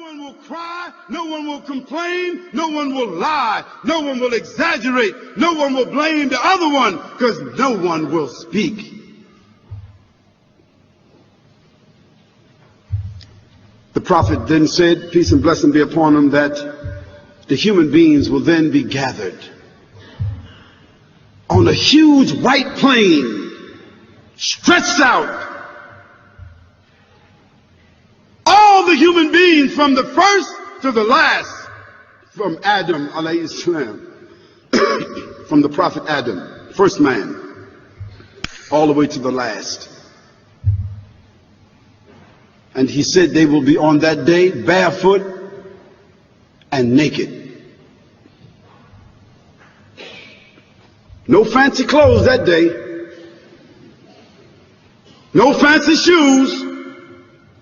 one will cry, no one will complain, no one will lie, no one will exaggerate, no one will blame the other one, because no one will speak. The Prophet then said, peace and blessing be upon him, that the human beings will then be gathered on a huge white plain, stretched out. All the human beings from the first to the last, from Adam alayhi salam, from the Prophet Adam, first man, all the way to the last. And he said they will be on that day barefoot and naked. No fancy clothes that day. No fancy shoes.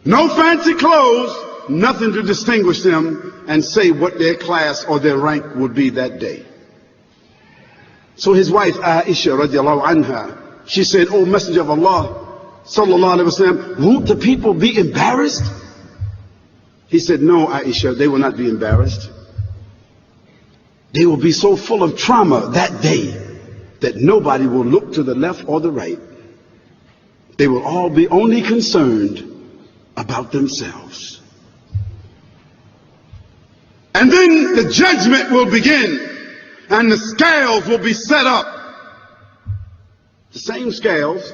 No fancy clothes. Nothing to distinguish them and say what their class or their rank would be that day. So his wife Aisha radiallahu anha, she said, "O Messenger of Allah, sallallahu alaihi wasallam, won't the people be embarrassed?" He said, "No, Aisha, they will not be embarrassed. They will be so full of trauma that day that nobody will look to the left or the right. They will all be only concerned about themselves." And then the judgment will begin, and the scales will be set up. The same scales.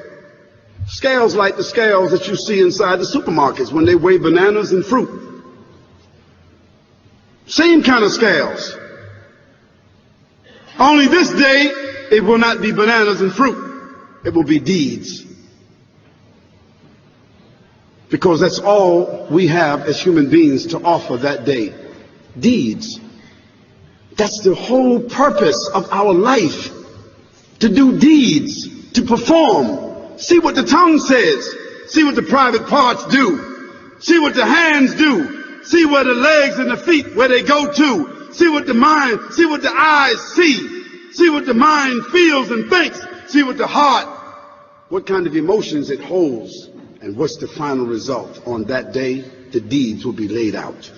Scales like the scales that you see inside the supermarkets when they weigh bananas and fruit. Same kind of scales. Only this day, it will not be bananas and fruit. It will be deeds. Because that's all we have as human beings to offer that day. Deeds. That's the whole purpose of our life. To do deeds. To perform. See what the tongue says. See what the private parts do. See what the hands do. See where the legs and the feet, where they go to. See what the mind, see what the eyes see. See what the mind feels and thinks. See what the heart, what kind of emotions it holds. And what's the final result? On that day, the deeds will be laid out.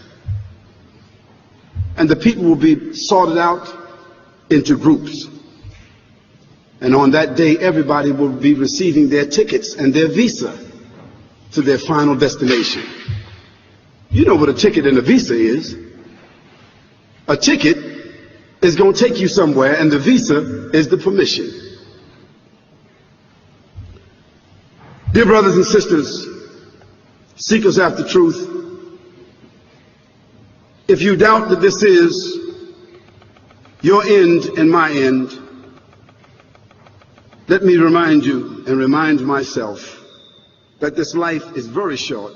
And the people will be sorted out into groups. And on that day, everybody will be receiving their tickets and their visa to their final destination. You know what a ticket and a visa is. A ticket is going to take you somewhere, and the visa is the permission. Dear brothers and sisters, seekers after truth, if you doubt that this is your end and my end, let me remind you and remind myself that this life is very short.